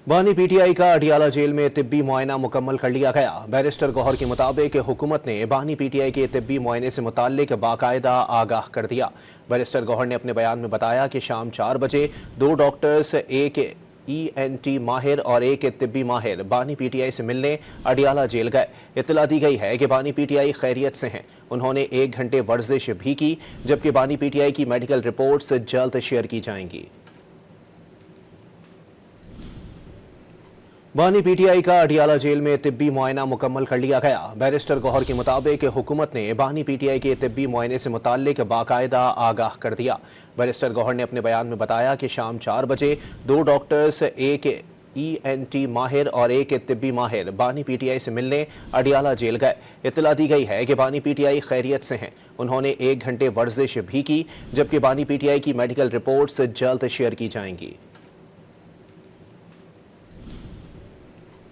बानी पीटीआई का अडियाला जेल में तिब्बी मुआयना मुकम्मल कर लिया गया। बैरिस्टर गौहर के मुताबिक हुकूमत ने बानी पीटीआई के तिब्बी मुआयने से मुताल्लिक बाकायदा आगाह कर दिया। बैरिस्टर गौहर ने अपने बयान में बताया कि शाम 4 बजे 2 डॉक्टर्स, एक ENT माहिर और एक तिब्बी माहिर बानी पीटीआई से मिलने अडियाला जेल गए। इत्तला दी गई है कि बानी पीटीआई खैरियत से हैं। उन्होंने 1 घंटे वर्जिश भी की, जबकि बानी पीटीआई की मेडिकल रिपोर्ट्स जल्द शेयर की जाएंगी। बानी पीटीआई का अडियाला जेल में तिब्बी मुआयना मुकम्मल कर लिया गया। बैरिस्टर गौहर के मुताबिक हुकूमत ने बानी पीटीआई के तिब्बी मुआयने से मुताल्लिक बाकायदा आगाह कर दिया। बैरिस्टर गौहर ने अपने बयान में बताया कि शाम 4 बजे 2 डॉक्टर्स, एक ENT माहिर और एक तिब्बी माहिर बानी पीटीआई से मिलने अडियाला जेल गए। इत्तला दी गई है कि बानी पीटीआई खैरियत से हैं। उन्होंने 1 घंटे वर्जिश भी की, जबकि बानी पीटीआई की मेडिकल रिपोर्ट्स जल्द शेयर की जाएंगी।